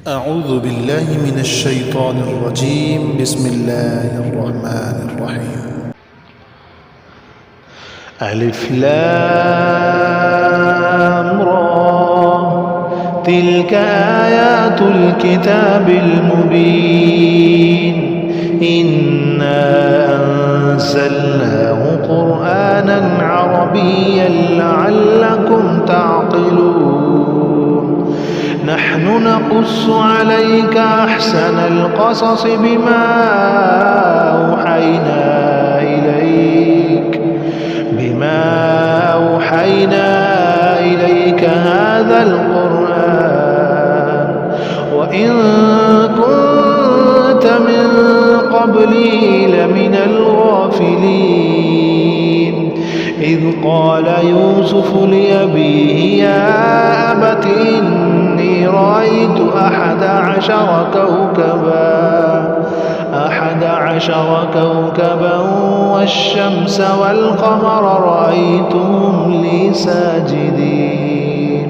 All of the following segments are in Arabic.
أعوذ بالله من الشيطان الرجيم. بسم الله الرحمن الرحيم. ألف لام را، تلك آيات الكتاب المبين. إنا أنزلناه قرآنا عربيا لعلكم تعقلون. نحن نقص عليك أحسن القصص بما أوحينا إليك هذا القرآن، وإن كنت من قبله لمن الغافلين. إذ قال يوسف لأبيه يا أبت إني رأيت 11 كوكبا والشمس والقمر رأيتهم لي ساجدين.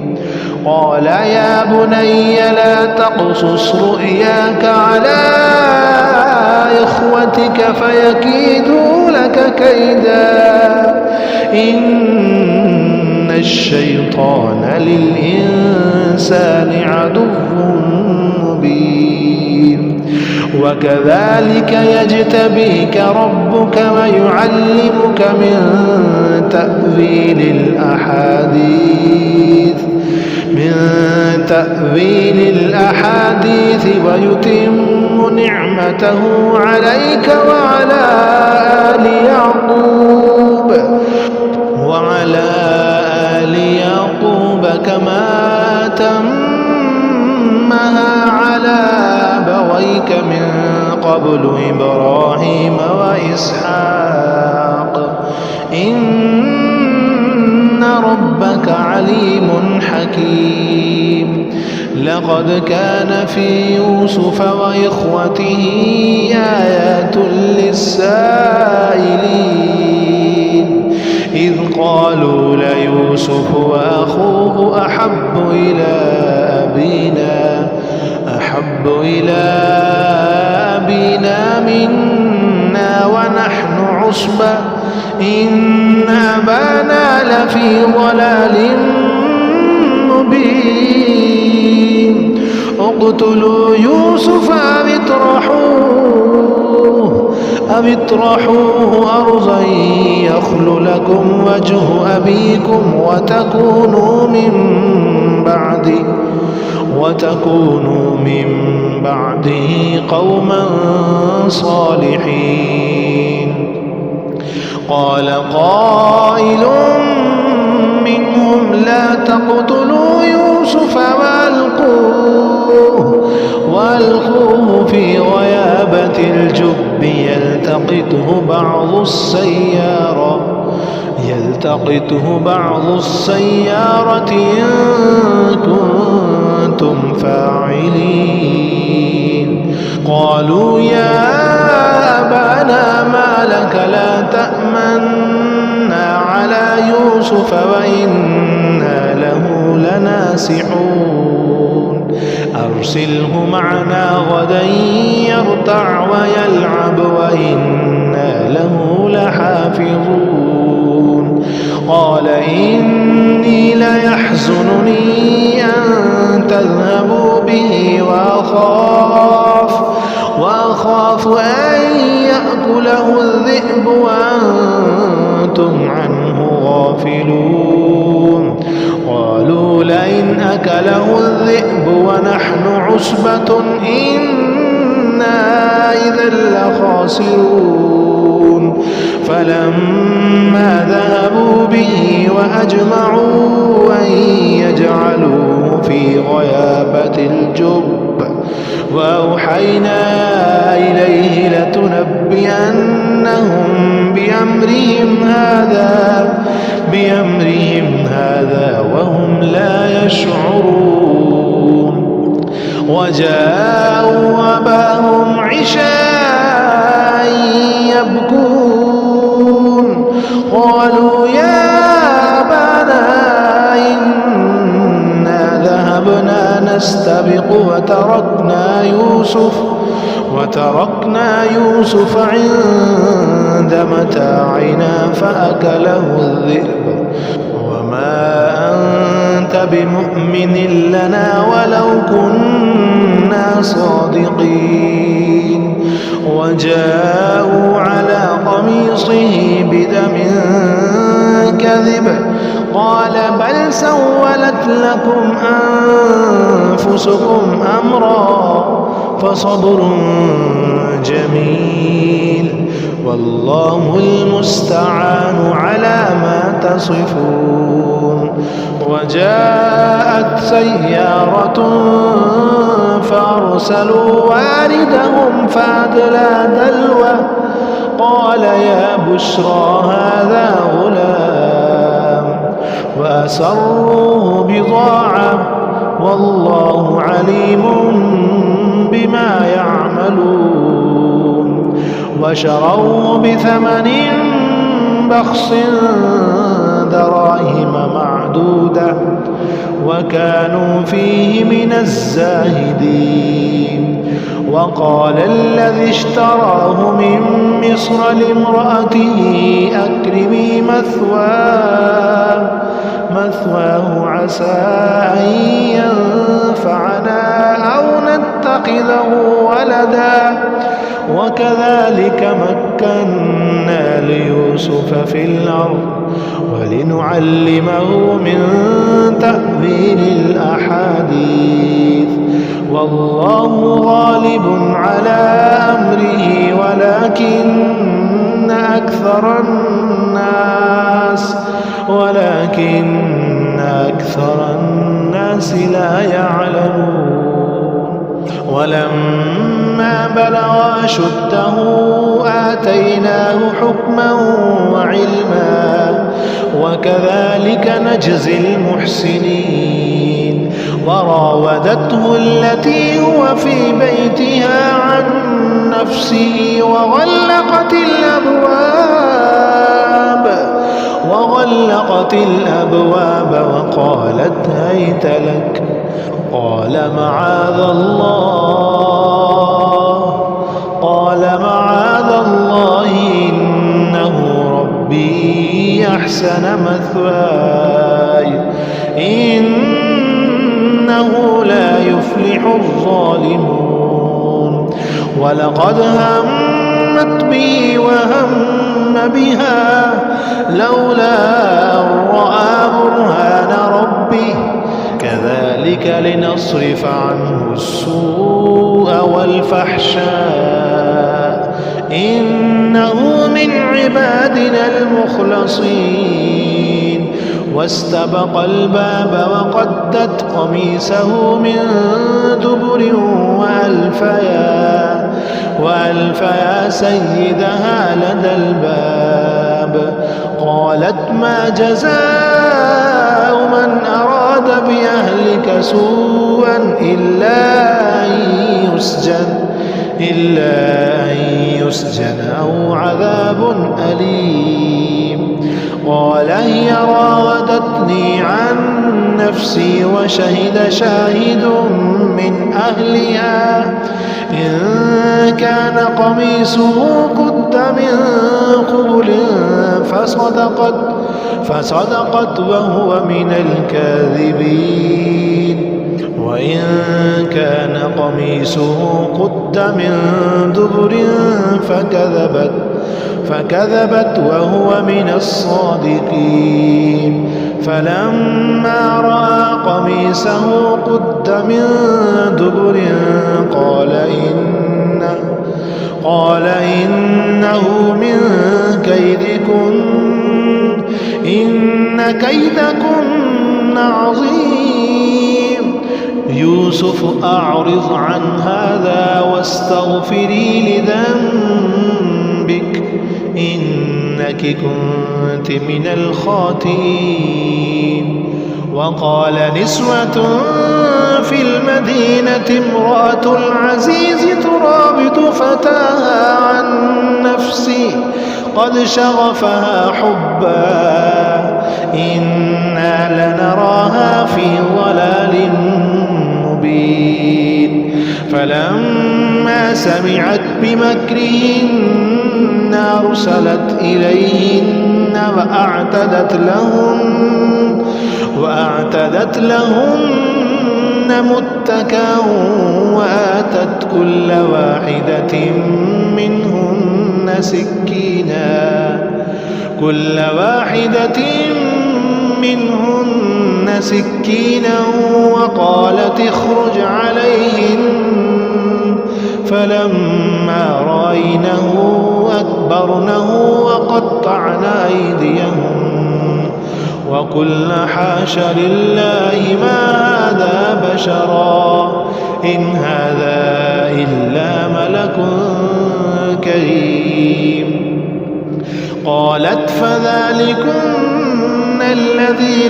قال يا بني لا تقصص رؤياك على إخوتك فيكيدوا لك كيدا، إن الشيطان للإنسان عدو مبين. وكذلك يجتبيك ربك ويعلمك من تأويل الأحاديث ويتم نعمته عليك وعلى آل يعقوب كما أتمها على أبويك من قبل إبراهيم وإسحاق، إن ربك عليم حكيم. لقد كان في يوسف وإخوته آيات للسائلين، إذ قالوا ليوسف وأخوه أحب إلى أبينا منا ونحن عصبة إن أبانا لفي ضلال مبين. اقتلوا يوسف أو اطرحوه أرضا يخل لكم وجه أبيكم وتكونوا من بعده قوما صالحين. قال قائل منهم لا تقتلوا يوسف وألقوه في غيابة الجب يلتقطه بعض السيارة إن كنتم فاعلين. قالوا يا أبانا ما لك لا تأمنا على يوسف وإنا له لناصحون. أرسله معنا غدا يرتع ويلعب وإنا له لحافظون. قال إني ليحزنني أن تذهبوا به وأخاف أن يأكله الذئب وأنتم عنه غافلون. قالوا لئن أكله الذئب ونحن عصبة إنا إذا لخاسرون. فلما ذهبوا به وأجمعوا أن يجعلوه في غيابة الجب وأوحينا إليه لتنبئنهم بأمرهم هذا وهم لا يشعرون. وجاءوا أباهم عشاء يبكون. قالوا يا أبانا إنا ذهبنا نستبق وتركنا يوسف عند متاعنا فأكله الذئب وما أنت بمؤمن لنا ولو كنا صادقين وجاءوا على قميصه بدم كذب قال بل سولت لكم أنفسكم أمرا فصبر جميل والله المستعان على ما تصفون. وجاءت سيارة فأرسلوا واردهم فأدلى دلوه قال يا بشرى هذا غلام وأسروه بضاعة والله عليم بما يعملون وشروه بثمن بخس دراهم معدودة وكانوا فيه من الزاهدين. وقال الذي اشتراه من مصر لامرأته أكرمي مثواه عسى أن ينفعنا أو نتخذه ولدا وكذلك مكنا ليوسف في الأرض ولنعلمه من تأويل الأحاديث والله غالب على أمره ولكن أكثر الناس لا يعلمون. ولما بلغ أشده آتيناه حكما وعلما وكذلك نجزي المحسنين. وراودته التي هو في بيتها عن نفسه وغلقت الأبواب وقالت هيت لك قال معاذ الله إنه ربي أحسن مثواي إنه لا يفلح الظالمون. ولقد همت به وهم بها لولا أن رأى برهان ربه كذلك لنصرف عنه السوء والفحشاء إنه من عبادنا المخلصين. واستبق الباب وقدت قميصه من دبر وألفيا سيدها لدى الباب قالت ما جزاء من أراد بأهلك سوءا إلا أن يسجن أو عذاب أليم. قال هي راودتني عن نفسي وشهد شاهد من أهلها إن كان قميصه قد من قبل فصدقت وهو من الكاذبين وإن كان قميصه قد من دبر فكذبت وهو من الصادقين. فلما رأى قميصه قد من دبر قال إنه من كيدكن إن كيدكن عظيم. يوسف أعرض عن هذا واستغفري لذنبك إنك كنت من الخاطئين. وقال نسوة في المدينة امرأة العزيز تراود فتاها عن نفسه قد شغفها حبا إنا لنراها في ضلال مبين. فلما سمعت بمكرهن أرسلت إليهن وأعتدت لهن متكأ وآتت كل واحدة منهن سكينا وقالت اخرج عليهن. فلما رأينه أكبرنه وقطعن أيديهن وقلن حاش لله ما هذا بشرا إن هذا إلا ملك كريم. قالت فذلكن الذي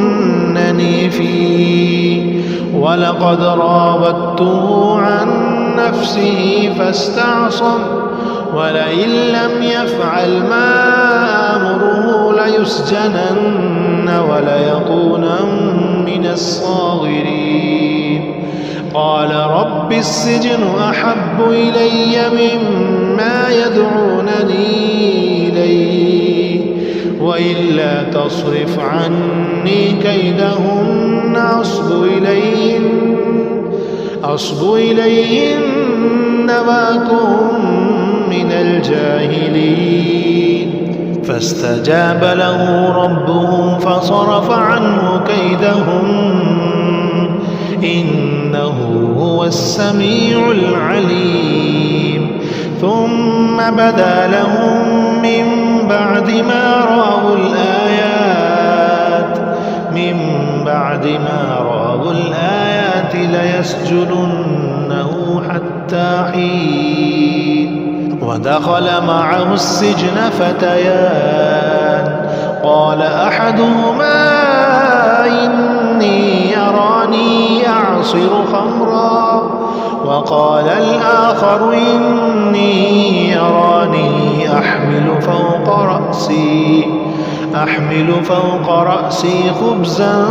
لمتنني فيه ولقد راودته عن نفسه فاستعصم ولئن لم يفعل ما آمره ليسجنن وليكونن من الصاغرين. قال رب السجن أحب إلي مما يدعونني إليه وإلا تصرف عني كيدهن أصب إليهن وأكن من الجاهلين. فاستجاب له ربه فصرف عنه كيدهن إنه هو السميع العليم. ثم بدا لهم من بعد ما رأوا الآيات ليسجننه حتى حين. ودخل معه السجن فتيان قال أحدهما إني أراني أعصر خمرا وقال الآخر إني أراني أحمل فوق رأسي خبزا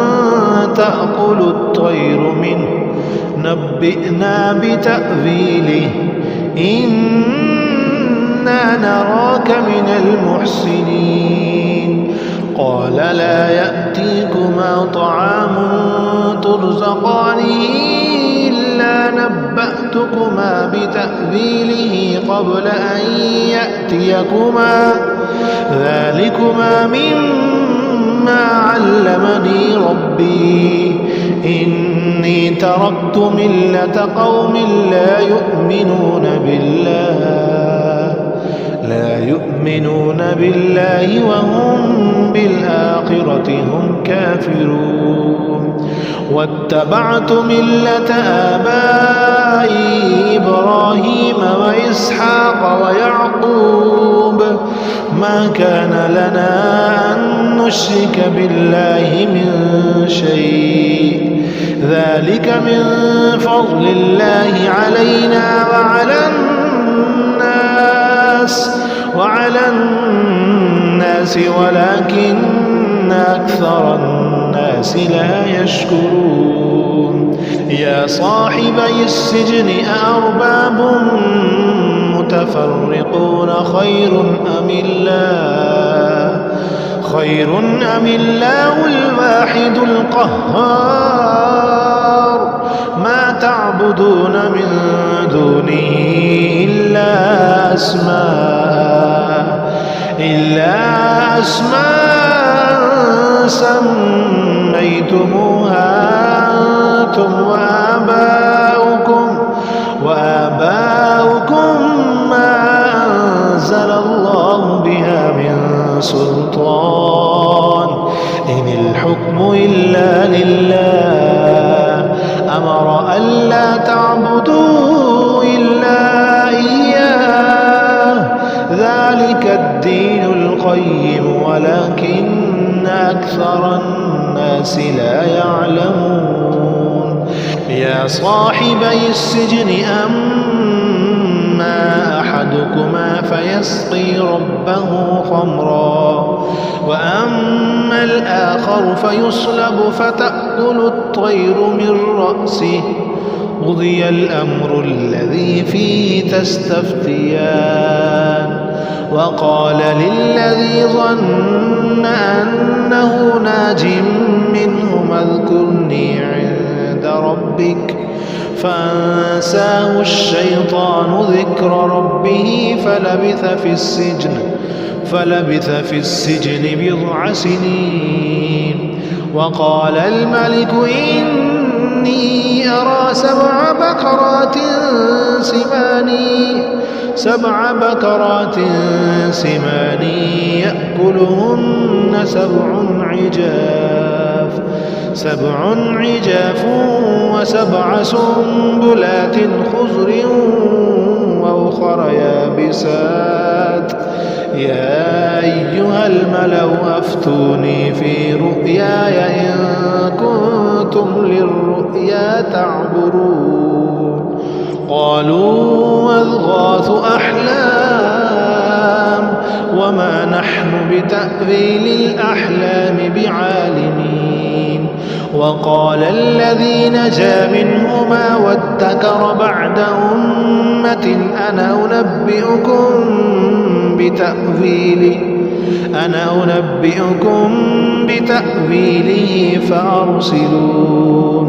تأكل الطير منه نبئنا بتأويله إنا نراك من المحسنين. قال لا يأتيكما طعام ترزقانه إلا نبأتكما بتأويله قبل أن يأتيكما ذلكما مما علمني ربي إني تركت ملة قوم لا يؤمنون بالله وهم بالآخرة هم كافرون. واتبعت ملة آبائي إبراهيم وإسحاق ويعقوب ما كان لنا أن نشرك بالله من شيء ذلك من فضل الله علينا وعلى الناس ولكن أكثر الناس لا يشكرون. يا صاحبي السجن أأرباب متفرقون خير أم الله الواحد القهار ما تعبدون من دونه إلا أسماء سميتموها أنتم وآباؤكم ما أنزل الله بها من سلطان إن الحكم إلا لله أمر ألا تعبدوا إلا إياه ذلك الدين القيم ولكن أكثر الناس لا يعلمون. يا صاحبي السجن أما أحدكما فيسقي ربه خمرا وأما الآخر فيصلب فتأكل تأكل الطير من رأسه قضي الأمر الذي فيه تستفتيان وقال للذي ظن أنه ناج منه اذكرني عند ربك فأنساه الشيطان ذكر ربه فلبث في السجن 9 سنين. وقال الملك إني أرى 7 بقرات سمان يأكلهن 7 عجاف و7 سنبلات خضر وأخر يابسات يا أيها الملأ أفتوني في رؤياي إن كنتم للرؤيا تعبرون قالوا أضغاث أحلام وما نحن بتأويل الأحلام بعالمين. وقال الذي نجا منهما وادكر بعد أمة أنا أنبئكم بتأويله فأرسلون.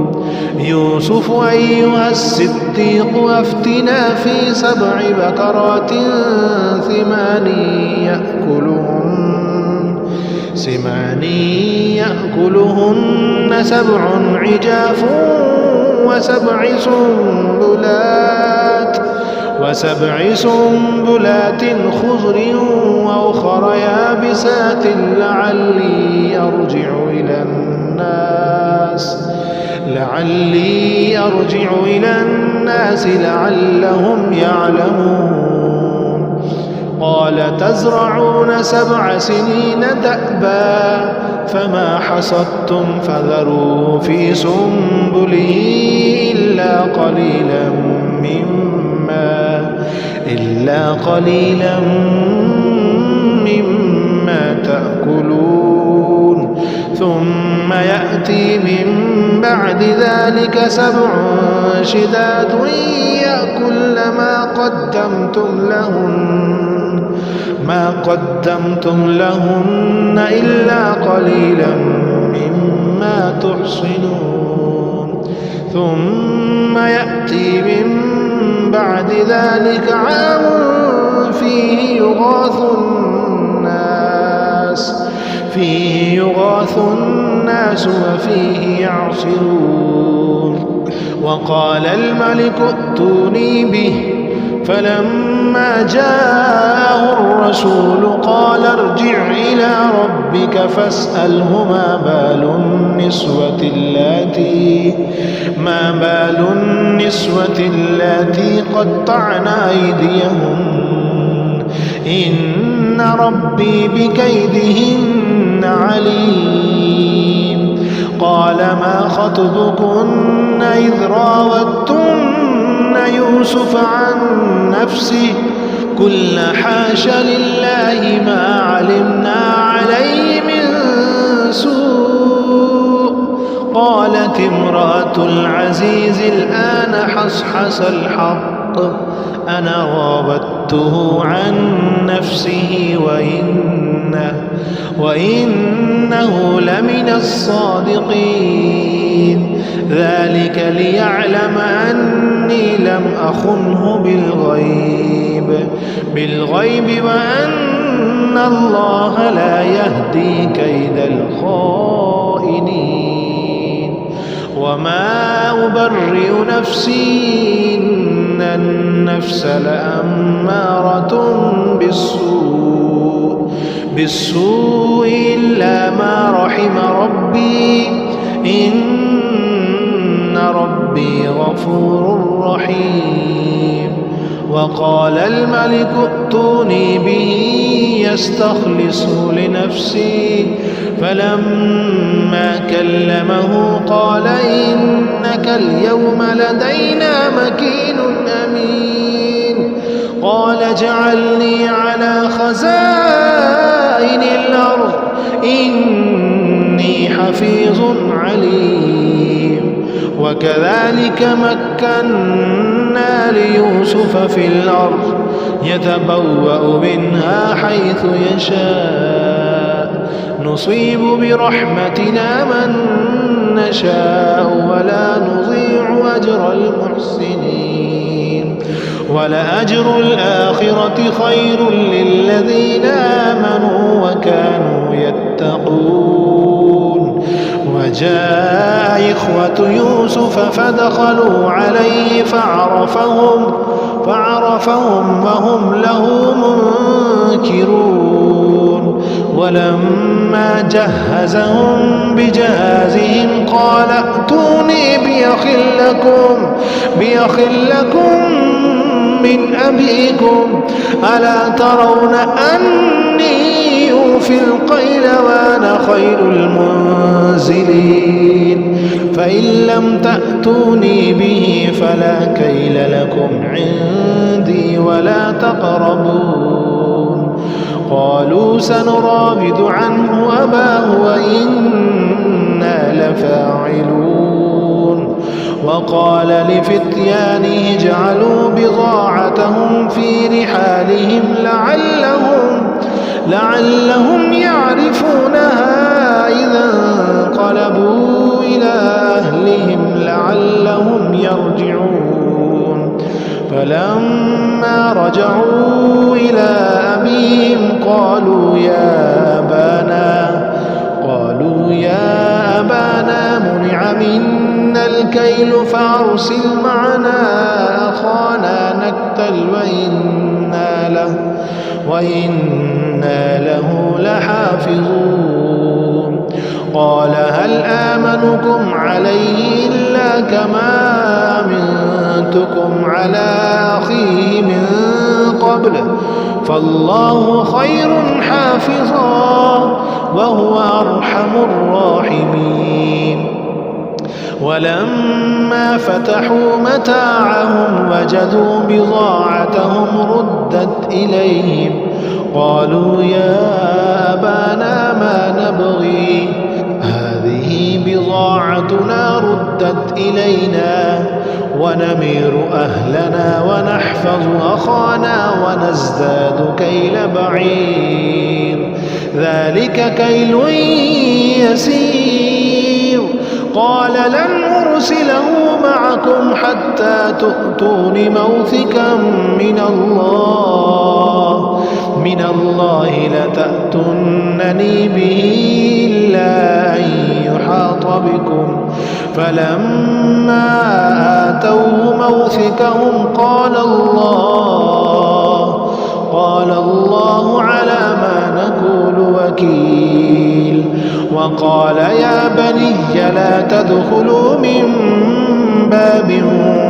يوسف أيها الصديق أفتنا في 7 بقرات سمان يأكلهن 7 عجاف و7 سنبلات خضر وأخر يابسات لعلي أرجع إلى الناس لعلهم يعلمون. قال تزرعون 7 سنين دأبا فما حصدتم فذروا في سنبله إلا قليلا مما تأكلون. ثم يأتي من بعد ذلك 7 شداد يأكل ما قدمتم لهن إلا قليلا مما تحصنون. ثم يأتي من بعد ذلك عام فيه يغاث الناس وفيه يعصرون. وقال الملك ائتوني به فلما جاءه الرسول قال ارجع إلى ربك فاسأله ما بال النسوة اللاتي قطعن أيديهن إن ربي بكيدهن عليم. قال ما خطبكن إذ راوتن يوسف عن نفسه قلنا حاش لله ما علمنا عليه من سوء. قالت امرأة العزيز الآن حصحص الحق أنا راودته عن نفسه وإنه لمن الصادقين. ذلك ليعلم أني لم أخنه بالغيب وأن الله لا يهدي كيد الخائنين. وما أبرئ نفسي إن النفس لأمارة بالسوء إلا ما رحم ربي إن ربي غفور رحيم. وقال الملك ائتوني به يستخلصه لنفسي فلما كلمه قال إنك اليوم لدينا مكين أمين. قال اجعلني على خزائن الأرض إني حفيظ عليم. وكذلك مكنا ليوسف في الأرض يتبوأ منها حيث يشاء نصيب برحمتنا من نشاء ولا نضيع أجر المحسنين. ولأجر الآخرة خير للذين آمنوا وكانوا يتقون. وجاء إخوة يوسف فدخلوا عليه فعرفهم وهم له منكرون. ولما جهزهم بجهازهم قال ائتوني بأخ لكم من أبيكم ألا ترون أني أوفي الكيل وأنا خير المنزلين. فإن لم تأتوني به فلا كيل لكم عندي ولا تقربون. قالوا سنراود عنه أباه وإنا لفاعلون. وقال لفتيانه اجعلوا بضاعتهم في رحالهم لعلهم يعرفونها إذا انقلبوا إلى أهلهم لعلهم يرجعون. فلما رجعوا إلى أبيهم قالوا يا أبانا منع منا الكيل فأرسل معنا أخانا نكتل وإنا له لحافظون. قال هل آمنكم عليه إلا كما أمنتكم على أخيه من قبل فالله خير حافظا وهو أرحم الراحمين. ولما فتحوا متاعهم وجدوا بضاعتهم ردت إليهم قالوا يا أبانا ما نبغي هذه بضاعتنا ردت إلينا ونمير أهلنا ونحفظ أخانا ونزداد كيل بعير ذلك كيل يسير. قال لن أرسله معكم حتى تؤتون موثقا من الله لتأتونني به إلا أن يحاط بكم. فلما آتوه موثقهم قال الله على ما نقول وكيل. وقال يا بني لا تدخلوا من باب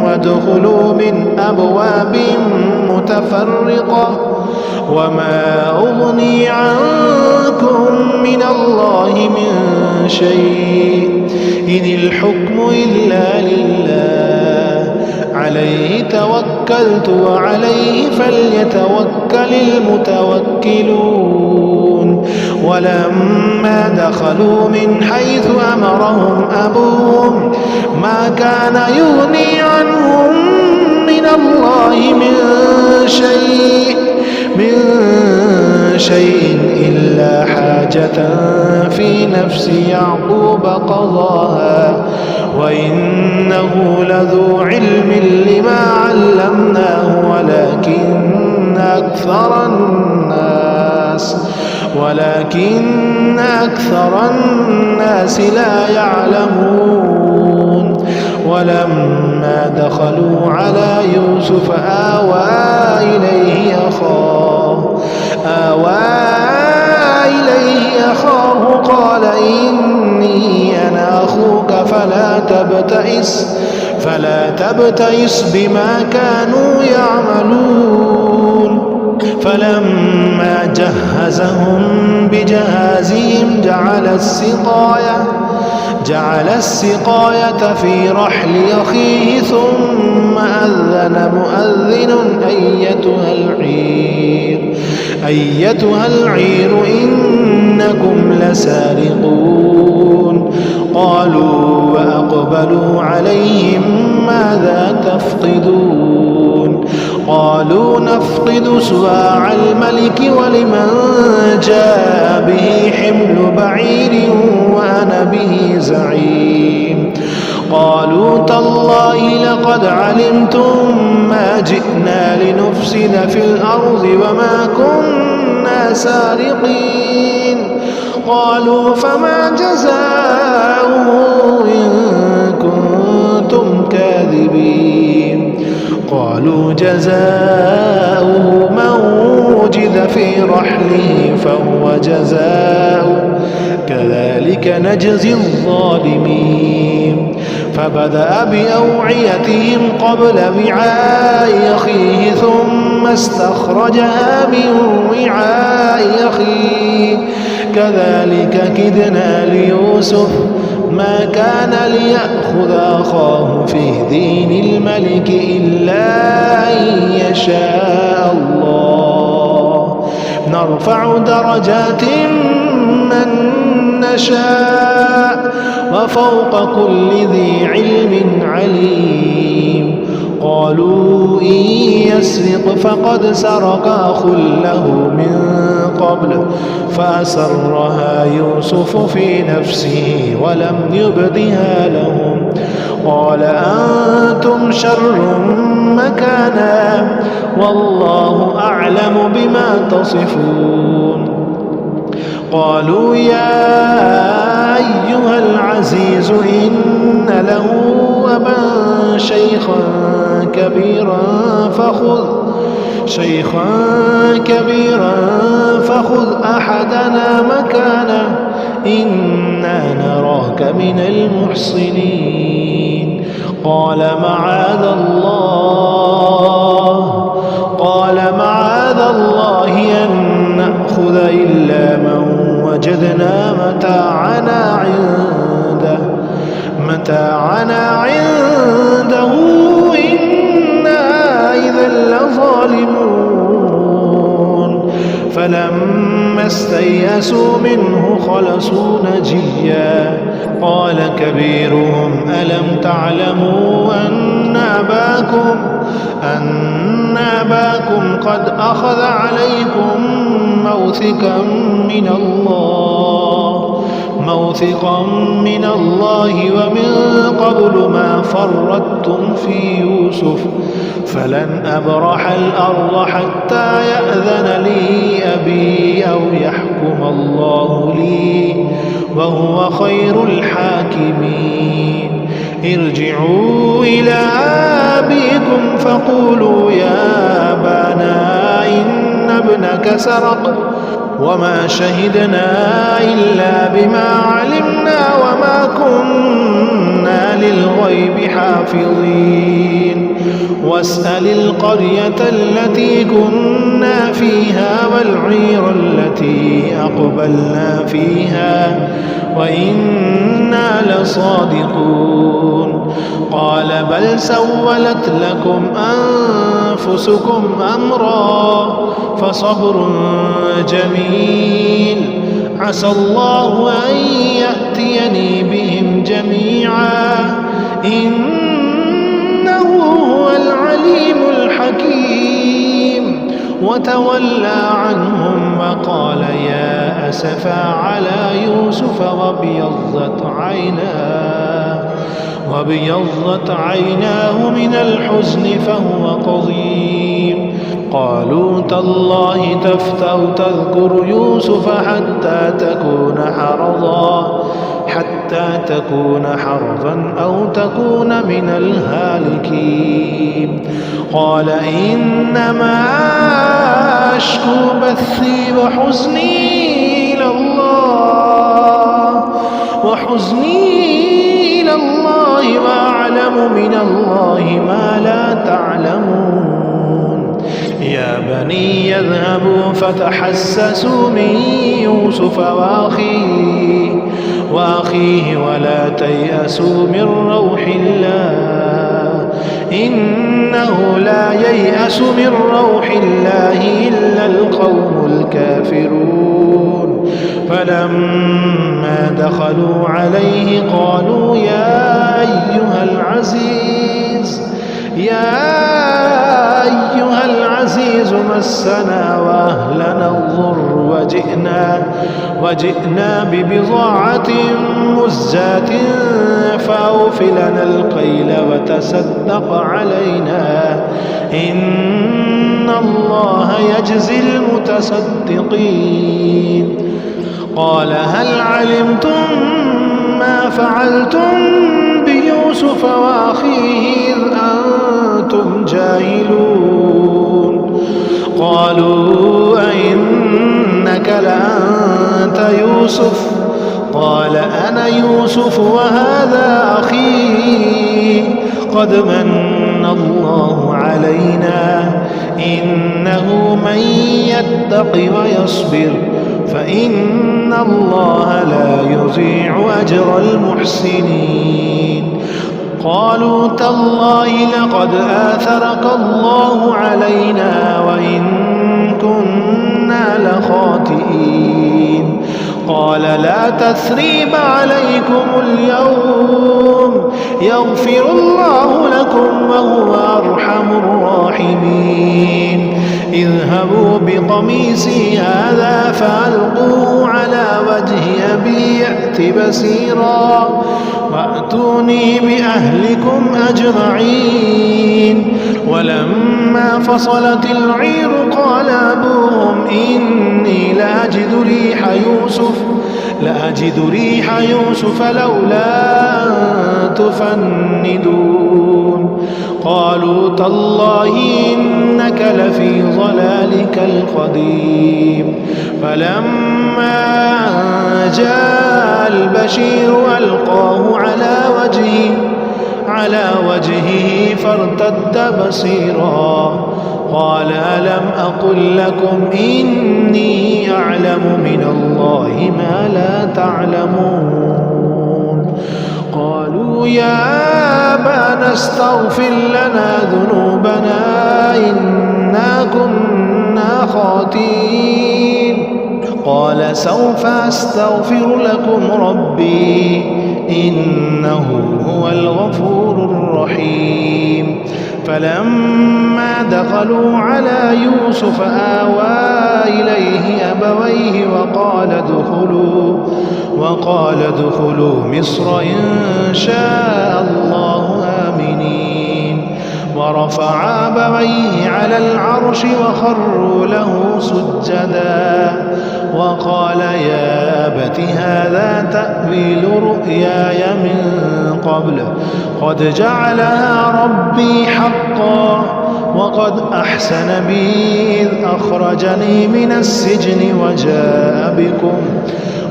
وادخلوا من أبواب متفرقة وما أغني عنكم من الله من شيء إن الحكم إلا لله عليه توكلت وعليه فليتوكل المتوكلون. ولما دخلوا من حيث أمرهم أبوهم ما كان يغني عنهم من الله من شيء إلا حاجة في نفس يعقوب قضاها وإنه لذو علم لما علمناه ولكن أكثر الناس لا يعلمون. ولما دخلوا على يوسف آوى إليه أخاه قال إني أنا أخوك فلا تبتئس بما كانوا يعملون. فلما جهزهم بجهازهم جعل السقاية في رحل أخيه ثم أذن مؤذن أيتها العير إنكم لسارقون. قالوا وأقبلوا عليهم ماذا تفقدون قالوا نفقد سواع الملك ولمن جاء به حمل بعير وأنا به زعيم قالوا تالله لقد علمتم ما جئنا لنفسد في الأرض وما كنا سارقين قالوا فما جزاؤه إن كنتم كاذبين قالوا جزاؤه من وجد في رحله فهو جزاؤه كذلك نجزي الظالمين فبدأ بأوعيتهم قبل وعاء أخيه ثم استخرجها من وعاء أخيه كذلك كدنا ليوسف ما كان ليأخذ أخاه في دين الملك إلا أن يشاء الله نرفع درجات من نشاء وفوق كل ذي علم عليم قالوا إن يسرق فقد سرق أخ له من قبل فأسرها يوسف في نفسه ولم يبدها لهم قال أنتم شر مكانا والله أعلم بما تصفون قالوا يا أيها العزيز إن له أبا شيخا كبيرا فخذ أحدنا مكانه إنا نراك من المحسنين قال معاذ الله أن نأخذ إلا من وجدنا متاعنا عنده إنا إذا لظالمون فلما استيئسوا منه خلصوا نجيا قال كبيرهم ألم تعلموا أن أباكم قد أخذ عليكم موثقا من الله ومن قبل ما فرطتم في يوسف فلن أبرح الأرض حتى يأذن لي أبي أو يحكم الله لي وهو خير الحاكمين ارجعوا إلى أبيكم فقولوا يا أبانا إن ابنك سرق وما شهدنا إلا بما علمنا وما كنا للغيب حافظين واسأل القرية التي كنا فيها والعير التي أقبلنا فيها وإنا لصادقون قال بل سولت لكم أنفسكم أمرا فصبر جميل عسى الله أن يأتيني بهم جميعا إنه هو العليم الحكيم وتولى عنهم وقال يا أسفا على يوسف وابيضت عيناه من الحزن فهو قضيم قالوا تالله تفتأ تذكر يوسف حتى تكون حرضا أو تكون من الهالكين قال إنما أشكو بثي وحزني إلى الله وأعلم من الله ما لا تعلمون يا بني يذهبوا فتحسسوا من يوسف وأخيه ولا تيأسوا من روح الله إنه لا ييأس من روح الله إلا القوم الكافرون فلما دخلوا عليه قالوا يا أيها العزيز مسنا وأهلنا الضر وجئنا ببضاعة مزجاة فأوف لنا الكيل وتصدق علينا إن الله يجزي المتصدقين. قال هل علمتم ما فعلتم بيوسف وأخيه إذ أنتم جاهلون؟ قالوا أئنك لأنت يوسف؟ قال أنا يوسف وهذا أخي قد من الله علينا إنه من يتق ويصبر فإن الله لا يضيع أجر المحسنين. قالوا تالله لقد آثرك الله علينا وإن كنا لخاطئين. قال لا تثريب عليكم اليوم يغفر الله لكم وهو أرحم الراحمين. اذهبوا بقميصي هذا فألقوه على وجه أبي يأت بصيرا وأتوني بأهلكم أجمعين. ولما فصلت العير قال أبوهم إني لأجد ريح يوسف لولا أن تفندون. قالوا تالله إنك لفي ضلالك القديم. فلما جاء البشير ألقاه على وجهه فارتد بصيرا قال ألم أقل لكم إني أعلم من الله ما لا تعلمون؟ قالوا يا أبانا استغفر لنا ذنوبنا إنا كنا خاطئين. قال سوف أستغفر لكم ربي إنه هو الغفور الرحيم. فلما دخلوا على يوسف آوى إليه أبويه وقال ادخلوا مصر إن شاء الله آمنين. ورفع أبويه على العرش وخروا له سجدا وقال يا أبت هذا تأويل رؤياي من قبل قد جعلها ربي حقا وقد أحسن بي إذ أخرجني من السجن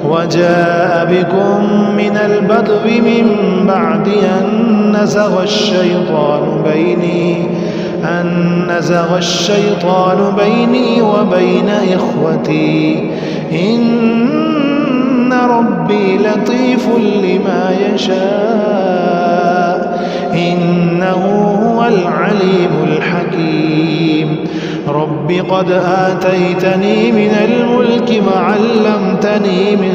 وجاء بكم من البدو من بعد أن نزغ الشيطان بيني وبين إخوتي إن ربي لطيف لما يشاء إنه هو العليم الحكيم. رب قد آتيتني من الملك وعلمتني من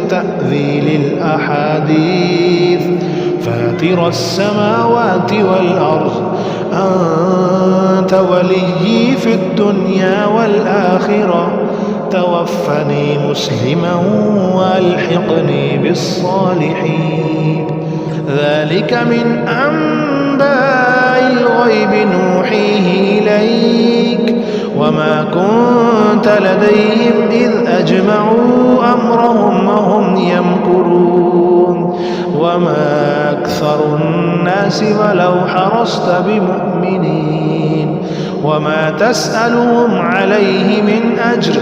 تأويل الأحاديث فاطر السماوات والأرض أنت وليي في الدنيا والآخرة توفني مسلما والحقني بالصالحين. ذلك من أنباء الغيب نوحيه إليك وما كنت لديهم إذ أجمعوا أمرهم وهم يمكرون. وما أكثر الناس ولو حرصت بمؤمنين وما تسألهم عليه من أجر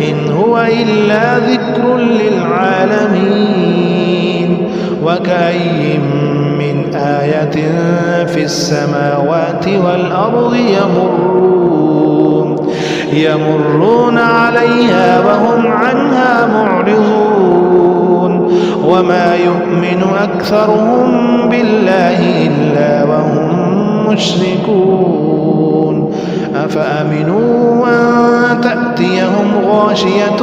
إن هو إلا ذكر للعالمين. وكأي من آية في السماوات والأرض يمرون عليها وهم عنها معرضون. وما يؤمن أكثرهم بالله إلا وهم المشركون أفأمنوا أن تأتيهم غاشية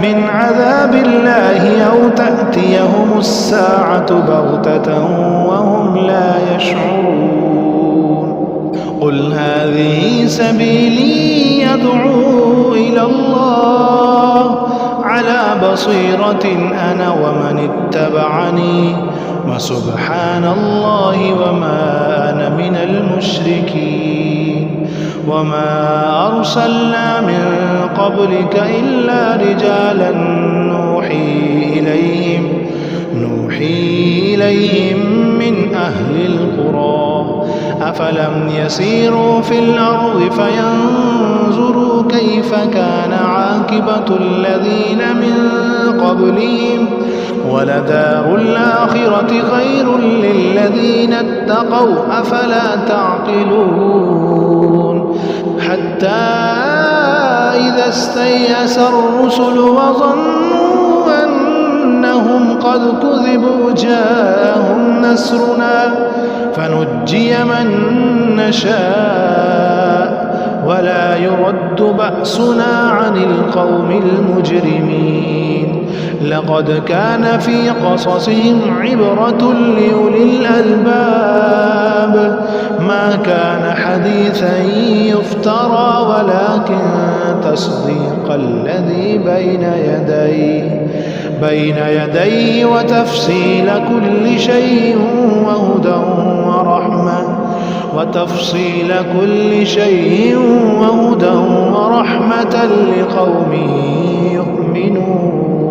من عذاب الله أو تأتيهم الساعة بغتة وهم لا يشعرون قل هذه سبيلي يدعو إلى الله على بصيرة أنا ومن اتبعني وسبحان الله وما أنا من المشركين وما أرسلنا من قبلك إلا رجالا نوحي إليهم من أهل القرى أفلم يسيروا في الأرض فينظروا كيف كان عاقبة الذين من قبلهم ولدار الآخرة خير للذين اتقوا أفلا تعقلون حتى إذا استيأس الرسل وظنوا أنهم قد كذبوا جاءهم نصرنا فنجي من نشاء ولا يرد بأسنا عن القوم المجرمين لقد كان في قصصهم عبرة لأولي الألباب ما كان حديثا يفترى ولكن تصديق الذي بين يديه وتفصيل كل شيء وهدى ورحمة لقوم يؤمنون